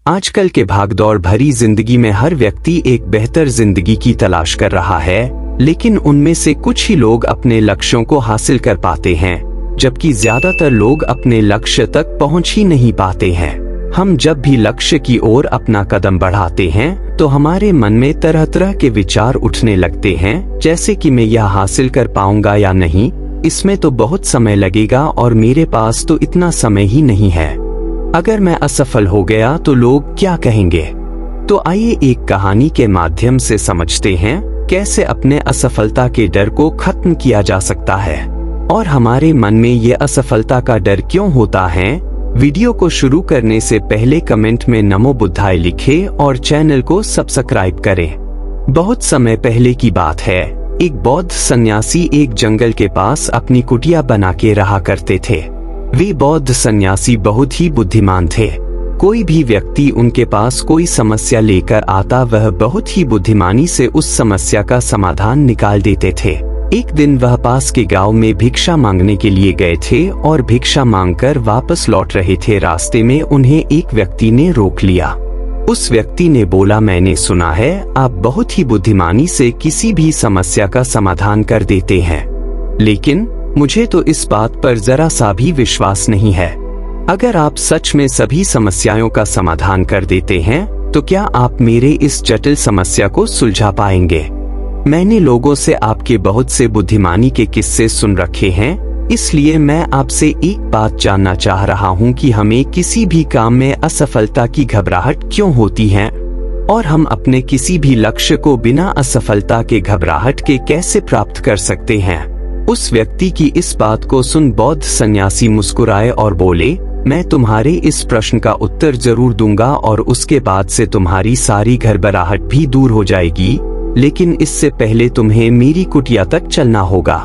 आजकल के भागदौड़ भरी जिंदगी में हर व्यक्ति एक बेहतर जिंदगी की तलाश कर रहा है, लेकिन उनमें से कुछ ही लोग अपने लक्ष्यों को हासिल कर पाते हैं, जबकि ज्यादातर लोग अपने लक्ष्य तक पहुंच ही नहीं पाते हैं। हम जब भी लक्ष्य की ओर अपना कदम बढ़ाते हैं तो हमारे मन में तरह तरह के विचार उठने लगते हैं, जैसे कि मैं यह हासिल कर पाऊंगा या नहीं, इसमें तो बहुत समय लगेगा और मेरे पास तो इतना समय ही नहीं है। अगर मैं असफल हो गया तो लोग क्या कहेंगे। तो आइए एक कहानी के माध्यम से समझते हैं कैसे अपने असफलता के डर को खत्म किया जा सकता है और हमारे मन में ये असफलता का डर क्यों होता है। वीडियो को शुरू करने से पहले कमेंट में नमो बुद्धाय लिखें और चैनल को सब्सक्राइब करें। बहुत समय पहले की बात है, एक बौद्ध सन्यासी एक जंगल के पास अपनी कुटिया बना के रहा करते थे। वे बौद्ध सन्यासी बहुत ही बुद्धिमान थे। कोई भी व्यक्ति उनके पास कोई समस्या लेकर आता, वह बहुत ही बुद्धिमानी से उस समस्या का समाधान निकाल देते थे। एक दिन वह पास के गांव में भिक्षा मांगने के लिए गए थे और भिक्षा मांगकर वापस लौट रहे थे। रास्ते में उन्हें एक व्यक्ति ने रोक लिया। उस व्यक्ति ने बोला, मैंने सुना है आप बहुत ही बुद्धिमानी से किसी भी समस्या का समाधान कर देते हैं, लेकिन मुझे तो इस बात पर जरा सा भी विश्वास नहीं है। अगर आप सच में सभी समस्याओं का समाधान कर देते हैं तो क्या आप मेरे इस जटिल समस्या को सुलझा पाएंगे। मैंने लोगों से आपके बहुत से बुद्धिमानी के किस्से सुन रखे हैं, इसलिए मैं आपसे एक बात जानना चाह रहा हूं कि हमें किसी भी काम में असफलता की घबराहट क्यों होती है और हम अपने किसी भी लक्ष्य को बिना असफलता के घबराहट के कैसे प्राप्त कर सकते हैं। उस व्यक्ति की इस बात को सुन बौद्ध सन्यासी मुस्कुराए और बोले, मैं तुम्हारे इस प्रश्न का उत्तर जरूर दूंगा और उसके बाद से तुम्हारी सारी घबराहट भी दूर हो जाएगी, लेकिन इससे पहले तुम्हें मेरी कुटिया तक चलना होगा।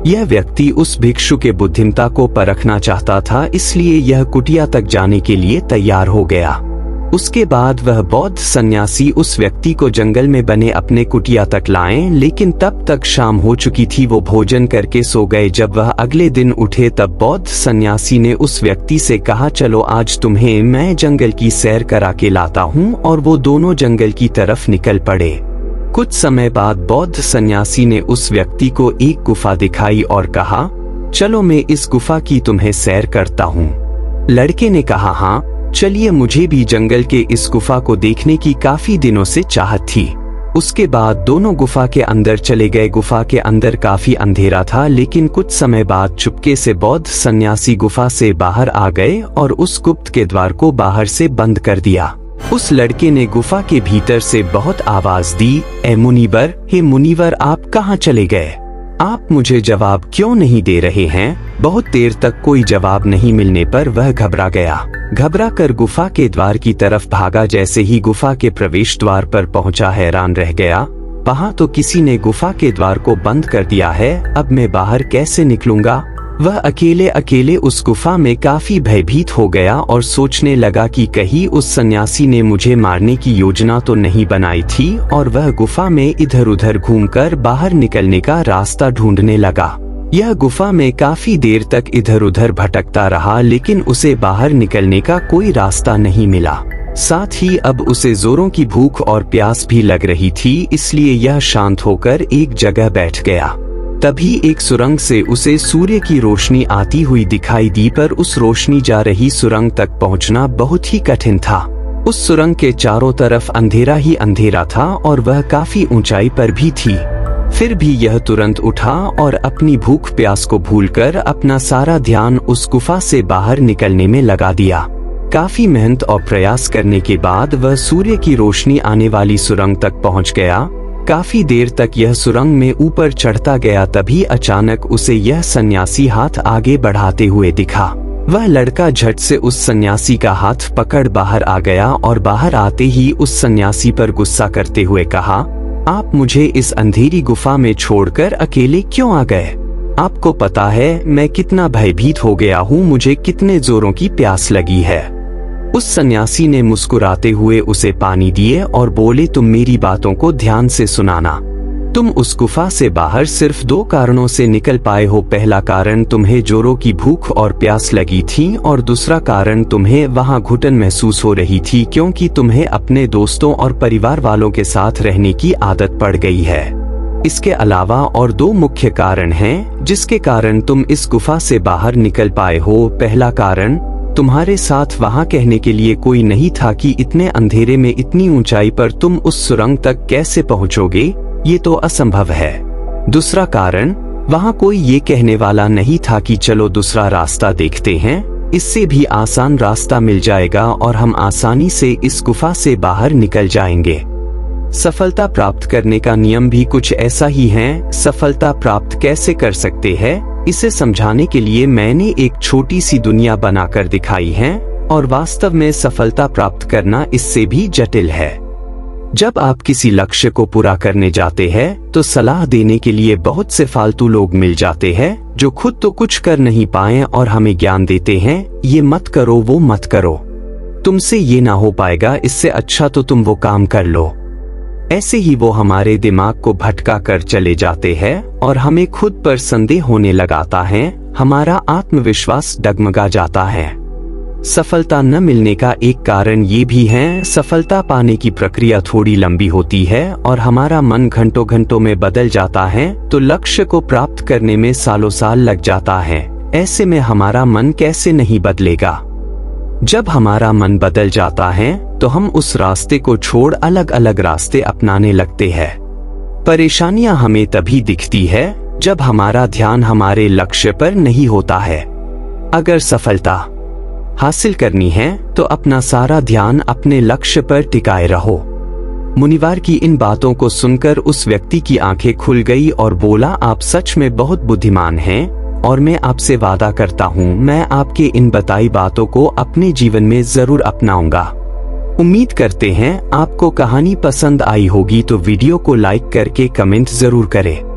यह व्यक्ति उस भिक्षु के बुद्धिमत्ता को परखना चाहता था, इसलिए यह कुटिया तक जाने के लिए तैयार हो गया। उसके बाद वह बौद्ध सन्यासी उस व्यक्ति को जंगल में बने अपने कुटिया तक लाए, लेकिन तब तक शाम हो चुकी थी। वो भोजन करके सो गए। जब वह अगले दिन उठे तब बौद्ध सन्यासी ने उस व्यक्ति से कहा, चलो आज तुम्हें मैं जंगल की सैर करा के लाता हूँ, और वो दोनों जंगल की तरफ निकल पड़े। कुछ समय बाद बौद्ध सन्यासी ने उस व्यक्ति को एक गुफा दिखाई और कहा, चलो मैं इस गुफा की तुम्हें सैर करता हूँ। लड़के ने कहा, हाँ चलिए, मुझे भी जंगल के इस गुफा को देखने की काफी दिनों से चाहत थी। उसके बाद दोनों गुफा के अंदर चले गए। गुफा के अंदर काफी अंधेरा था, लेकिन कुछ समय बाद चुपके से बौद्ध सन्यासी गुफा से बाहर आ गए और उस गुप्त के द्वार को बाहर से बंद कर दिया। उस लड़के ने गुफा के भीतर से बहुत आवाज दी, ए मुनिवर, हे मुनिवर, आप कहाँ चले गए? आप मुझे जवाब क्यों नहीं दे रहे हैं? बहुत देर तक कोई जवाब नहीं मिलने पर वह घबरा गया। घबरा कर गुफा के द्वार की तरफ भागा। जैसे ही गुफा के प्रवेश द्वार पर पहुंचा, हैरान रह गया। वहां तो किसी ने गुफा के द्वार को बंद कर दिया है। अब मैं बाहर कैसे निकलूंगा? वह अकेले अकेले उस गुफा में काफी भयभीत हो गया और सोचने लगा कि कहीं उस सन्यासी ने मुझे मारने की योजना तो नहीं बनाई थी, और वह गुफा में इधर उधर घूमकर बाहर निकलने का रास्ता ढूंढने लगा। यह गुफा में काफी देर तक इधर उधर भटकता रहा, लेकिन उसे बाहर निकलने का कोई रास्ता नहीं मिला। साथ ही अब उसे जोरों की भूख और प्यास भी लग रही थी, इसलिए यह शांत होकर एक जगह बैठ गया। तभी एक सुरंग से उसे सूर्य की रोशनी आती हुई दिखाई दी, पर उस रोशनी जा रही सुरंग तक पहुंचना बहुत ही कठिन था। उस सुरंग के चारों तरफ अंधेरा ही अंधेरा था और वह काफी ऊंचाई पर भी थी। फिर भी यह तुरंत उठा और अपनी भूख प्यास को भूलकर अपना सारा ध्यान उस गुफा से बाहर निकलने में लगा दिया। काफी मेहनत और प्रयास करने के बाद वह सूर्य की रोशनी आने वाली सुरंग तक पहुंच गया। काफी देर तक यह सुरंग में ऊपर चढ़ता गया। तभी अचानक उसे यह सन्यासी हाथ आगे बढ़ाते हुए दिखा। वह लड़का झट से उस सन्यासी का हाथ पकड़ बाहर आ गया और बाहर आते ही उस सन्यासी पर गुस्सा करते हुए कहा, आप मुझे इस अंधेरी गुफा में छोड़कर अकेले क्यों आ गए? आपको पता है मैं कितना भयभीत हो गया हूँ, मुझे कितने जोरों की प्यास लगी है। उस सन्यासी ने मुस्कुराते हुए उसे पानी दिए और बोले, तुम मेरी बातों को ध्यान से सुनाना। तुम उस गुफा से बाहर सिर्फ 2 कारणों से निकल पाए हो। पहला कारण तुम्हें जोरों की भूख और प्यास लगी थी, और दूसरा कारण तुम्हें वहां घुटन महसूस हो रही थी, क्योंकि तुम्हें अपने दोस्तों और परिवार वालों के साथ रहने की आदत पड़ गई है। इसके अलावा और 2 मुख्य कारण हैं जिसके कारण तुम इस गुफा से बाहर निकल पाए हो। पहला कारण, तुम्हारे साथ वहां कहने के लिए कोई नहीं था कि इतने अंधेरे में इतनी ऊंचाई पर तुम उस सुरंग तक कैसे पहुंचोगे, ये तो असंभव है। दूसरा कारण, वहां कोई ये कहने वाला नहीं था कि चलो दूसरा रास्ता देखते हैं, इससे भी आसान रास्ता मिल जाएगा और हम आसानी से इस गुफा से बाहर निकल जाएंगे। सफलता प्राप्त करने का नियम भी कुछ ऐसा ही है। सफलता प्राप्त कैसे कर सकते हैं, इसे समझाने के लिए मैंने एक छोटी सी दुनिया बनाकर दिखाई है, और वास्तव में सफलता प्राप्त करना इससे भी जटिल है। जब आप किसी लक्ष्य को पूरा करने जाते हैं तो सलाह देने के लिए बहुत से फालतू लोग मिल जाते हैं जो खुद तो कुछ कर नहीं पाए और हमें ज्ञान देते हैं, ये मत करो, वो मत करो, तुमसे ये ना हो पाएगा, इससे अच्छा तो तुम वो काम कर लो। ऐसे ही वो हमारे दिमाग को भटका कर चले जाते हैं और हमें खुद पर संदेह होने लगाता है, हमारा आत्मविश्वास डगमगा जाता है। सफलता न मिलने का एक कारण ये भी है, सफलता पाने की प्रक्रिया थोड़ी लंबी होती है और हमारा मन घंटों घंटों में बदल जाता है, तो लक्ष्य को प्राप्त करने में सालों साल लग जाता है। ऐसे में हमारा मन कैसे नहीं बदलेगा? जब हमारा मन बदल जाता है तो हम उस रास्ते को छोड़ अलग अलग रास्ते अपनाने लगते हैं। परेशानियां हमें तभी दिखती है जब हमारा ध्यान हमारे लक्ष्य पर नहीं होता है। अगर सफलता हासिल करनी है तो अपना सारा ध्यान अपने लक्ष्य पर टिकाए रहो। मुनिवार की इन बातों को सुनकर उस व्यक्ति की आंखें खुल गई और बोला, आप सच में बहुत बुद्धिमान हैं और मैं आपसे वादा करता हूँ मैं आपके इन बताई बातों को अपने जीवन में जरूर अपनाऊंगा। उम्मीद करते हैं आपको कहानी पसंद आई होगी, तो वीडियो को लाइक करके कमेंट जरूर करें।